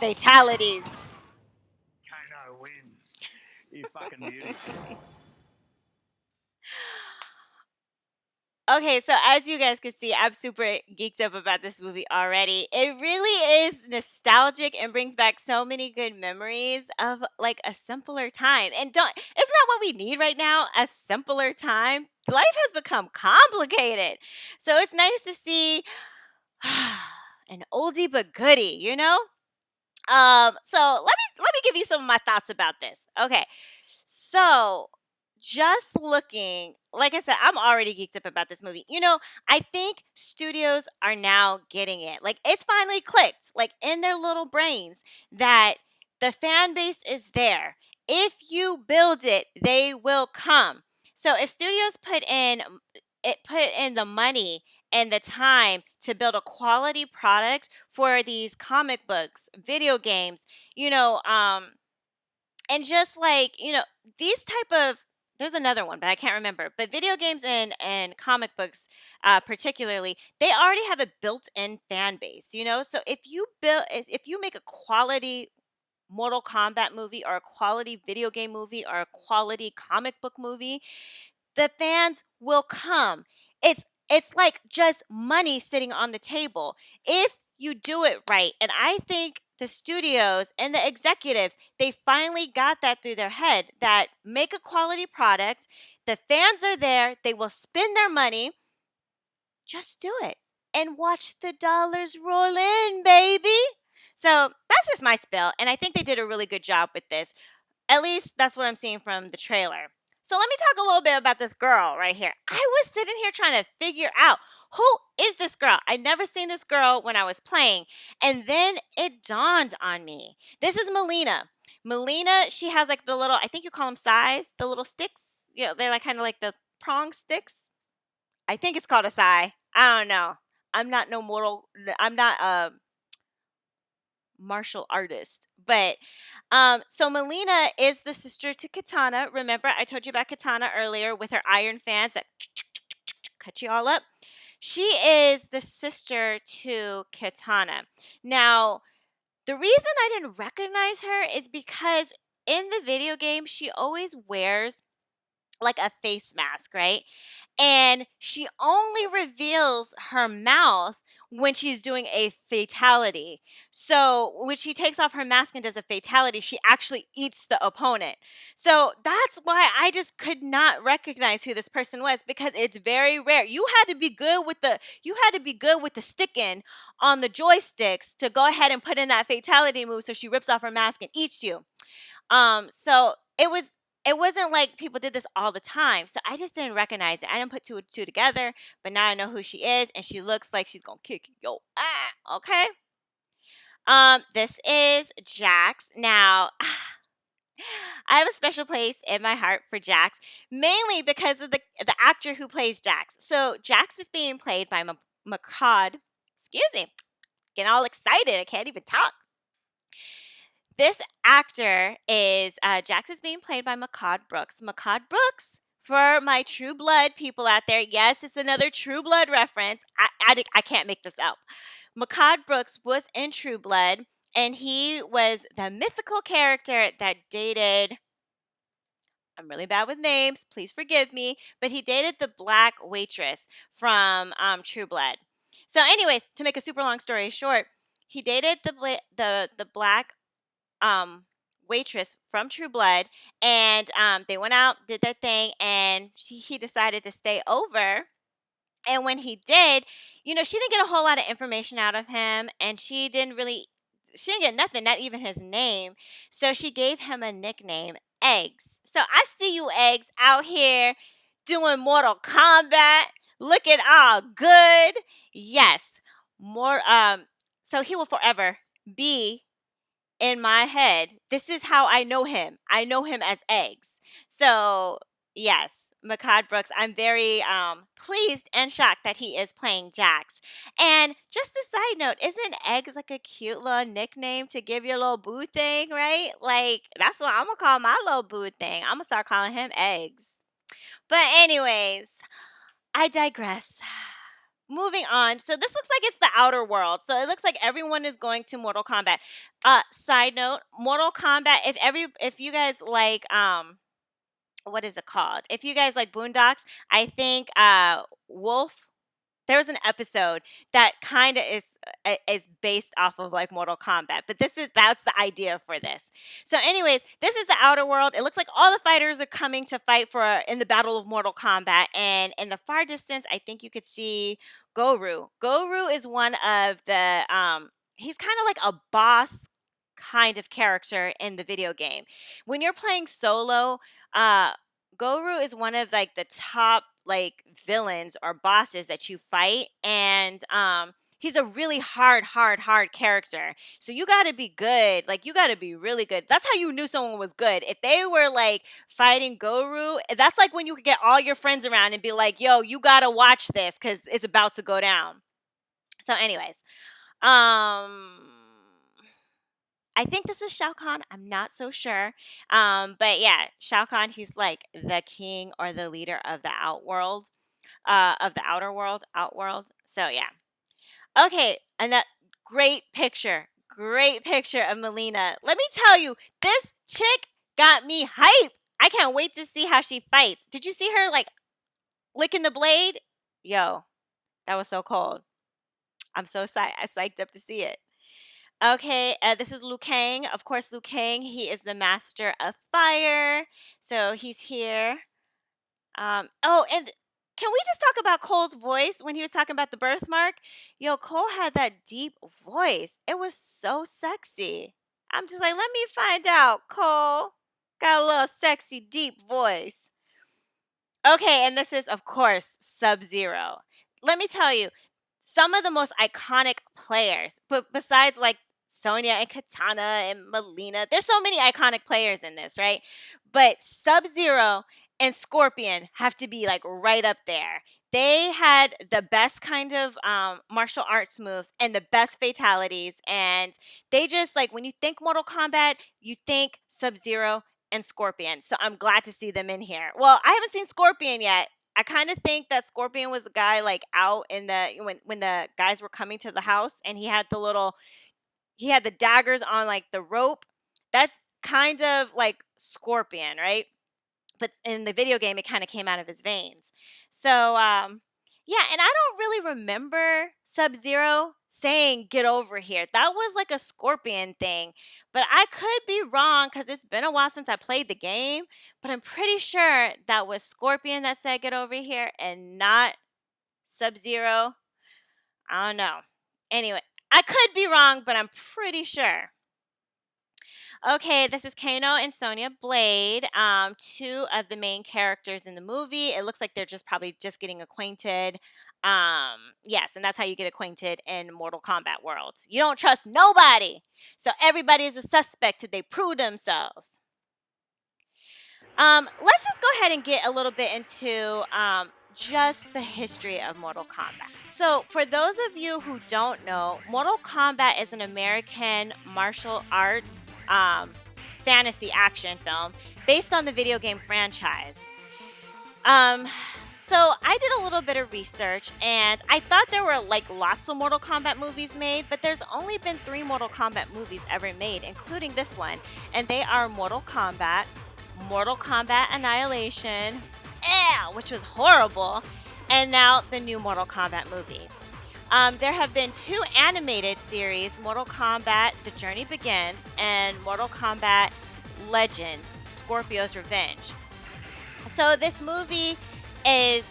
Fatalities. Kano wins. You fucking beauty. Okay, so as you guys can see, I'm super geeked up about this movie already. It really is nostalgic and brings back so many good memories of like a simpler time. And don't isn't that what we need right now? A simpler time? Life has become complicated. So it's nice to see an oldie but goodie, you know? So let me give you some of my thoughts about this. Okay. So just looking, like I said, I'm already geeked up about this movie. You know, I think studios are now getting it. Like it's finally clicked, like in their little brains, that the fan base is there. If you build it, they will come. So if studios put in the money and the time to build a quality product for these comic books, video games, you know, and just like, you know, these type of there's another one, but I can't remember. But video games and comic books, particularly, they already have a built-in fan base. You know, so if you make a quality Mortal Kombat movie or a quality video game movie or a quality comic book movie, the fans will come. It's like just money sitting on the table if you do it right. And I think the studios and the executives, they finally got that through their head that make a quality product, the fans are there, they will spend their money, just do it and watch the dollars roll in, baby. So that's just my spill. And I think they did a really good job with this. At least that's what I'm seeing from the trailer. So let me talk a little bit about this girl right here. I was sitting here trying to figure out who is this girl? I'd never seen this girl when I was playing. And then it dawned on me. This is Melina. Melina, she has like the little, I think you call them sais, the little sticks. You know, they're like kind of like the prong sticks. I think it's called a sai. I don't know. I'm not a martial artist. But so Melina is the sister to Katana. Remember, I told you about Katana earlier with her iron fans that cut you all up. She is the sister to Katana. Now, the reason I didn't recognize her is because in the video game, she always wears like a face mask, right? And she only reveals her mouth when she's doing a fatality. So when she takes off her mask and does a fatality, she actually eats the opponent. So that's why I just could not recognize who this person was because it's very rare. You had to be good with the sticking on the joysticks to go ahead and put in that fatality move so she rips off her mask and eats you. So it wasn't like people did this all the time. So I just didn't recognize it. I didn't put two and two together, but now I know who she is, and she looks like she's gonna kick yo. Okay. This is Jax. Now, I have a special place in my heart for Jax, mainly because of the actor who plays Jax. So Jax is being played by Makad. Excuse me, getting all excited. I can't even talk. This actor is Jax is being played by Makad Brooks. Makad Brooks, for my True Blood people out there, yes, it's another True Blood reference. I can't make this up. Makad Brooks was in True Blood, and he was the mythical character that dated. I'm really bad with names. Please forgive me, but he dated the black waitress from True Blood. So, anyways, to make a super long story short, he dated the black waitress from True Blood, and they went out, did their thing, and he decided to stay over. And when he did, you know, she didn't get a whole lot of information out of him, and she didn't get nothing, not even his name. So she gave him a nickname, Eggs. So I see you, Eggs, out here doing Mortal Kombat, looking all good. Yes, more. So he will forever be in my head. This is how I know him. I know him as Eggs. So yes, Makad Brooks. I'm very pleased and shocked that he is playing Jax. And just a side note, isn't Eggs like a cute little nickname to give your little boo thing, right? Like that's what I'm gonna call my little boo thing. I'm gonna start calling him Eggs. But anyways, I digress. moving on. So this looks like it's the outer world. So it looks like everyone is going to Mortal Kombat. Side note, Mortal Kombat, if you guys like what is it called? If you guys like Boondocks, I think Wolf, there was an episode that kind of is based off of like Mortal Kombat, but that's the idea for this. So anyways, this is the outer world. It looks like all the fighters are coming to fight in the battle of Mortal Kombat, and in the far distance I think you could see Guru. Guru is one of the he's kind of like a boss kind of character in the video game. When you're playing solo, Guru is one of like the top like villains or bosses that you fight, and he's a really hard character. So you got to be good. Like you got to be really good. That's how you knew someone was good. If they were like fighting Guru, that's like when you could get all your friends around and be like, "Yo, you got to watch this cuz it's about to go down." So anyways, I think this is Shao Kahn. I'm not so sure. But yeah, Shao Kahn, he's like the king or the leader of the outworld, of the outer world, outworld. So yeah. Okay, another great picture. Great picture of Melina. Let me tell you, this chick got me hype. I can't wait to see how she fights. Did you see her like licking the blade? Yo, that was so cold. I'm so psyched up to see it. Okay, this is Liu Kang. Of course, Liu Kang, he is the master of fire. So he's here. Oh, and can we just talk about Cole's voice when he was talking about the birthmark? Yo, Cole had that deep voice. It was so sexy. I'm just like, let me find out, Cole. Got a little sexy, deep voice. Okay, and this is, of course, Sub-Zero. Let me tell you, some of the most iconic players, but besides like Sonya and Katana and Melina, there's so many iconic players in this, right? But Sub-Zero and Scorpion have to be like right up there. They had the best kind of martial arts moves and the best fatalities. And they just like, when you think Mortal Kombat, you think Sub-Zero and Scorpion. So I'm glad to see them in here. Well, I haven't seen Scorpion yet. I kind of think that Scorpion was the guy like out in the when the guys were coming to the house, and he had the daggers on like the rope. That's kind of like Scorpion, right? But in the video game, it kind of came out of his veins. So yeah, and I don't really remember Sub-Zero saying "get over here." That was like a Scorpion thing, but I could be wrong because it's been a while since I played the game. But I'm pretty sure that was Scorpion that said "get over here" and not Sub-Zero. I don't know. Anyway, I could be wrong, but I'm pretty sure. Okay, this is Kano and Sonya Blade, two of the main characters in the movie. It looks like they're probably just getting acquainted. Yes, and that's how you get acquainted in Mortal Kombat world. You don't trust nobody, so everybody is a suspect till they prove themselves. Let's just go ahead and get a little bit into just the history of Mortal Kombat. So, for those of you who don't know, Mortal Kombat is an American martial arts fantasy action film based on the video game franchise. So I did a little bit of research, and I thought there were like lots of Mortal Kombat movies made, but there's only been 3 Mortal Kombat movies ever made, including this one, and they are Mortal Kombat Annihilation, which was horrible, and now the new Mortal Kombat movie. There have been 2 animated series, Mortal Kombat The Journey Begins and Mortal Kombat Legends, Scorpio's Revenge. So this movie is,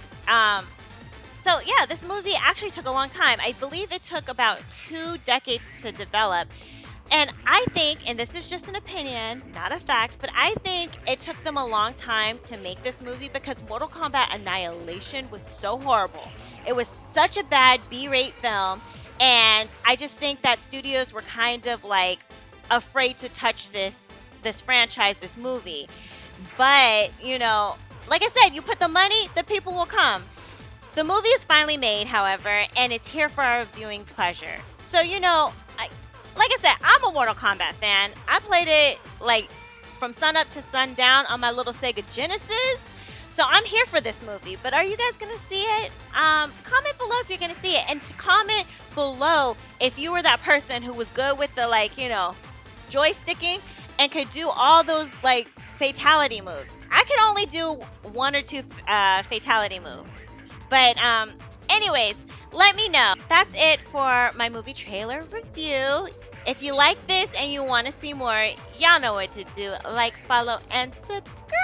this movie actually took a long time. I believe it took about 2 decades to develop. And I think, and this is just an opinion, not a fact, but I think it took them a long time to make this movie because Mortal Kombat Annihilation was so horrible. It was such a bad B-rate film, and I just think that studios were kind of like afraid to touch this franchise, this movie. But, like I said, you put the money, the people will come. The movie is finally made, however, and it's here for our viewing pleasure. So, like I said, I'm a Mortal Kombat fan. I played it like from sun up to sundown on my little Sega Genesis. So I'm here for this movie, but are you guys going to see it? Comment below if you're going to see it. And to comment below if you were that person who was good with the, like, you know, joysticking and could do all those, like, fatality moves. I can only do 1 or 2 fatality moves. But anyways, let me know. That's it for my movie trailer review. If you like this and you want to see more, y'all know what to do. Like, follow, and subscribe.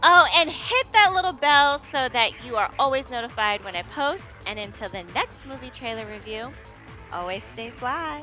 Oh, and hit that little bell so that you are always notified when I post. And until the next movie trailer review, always stay fly.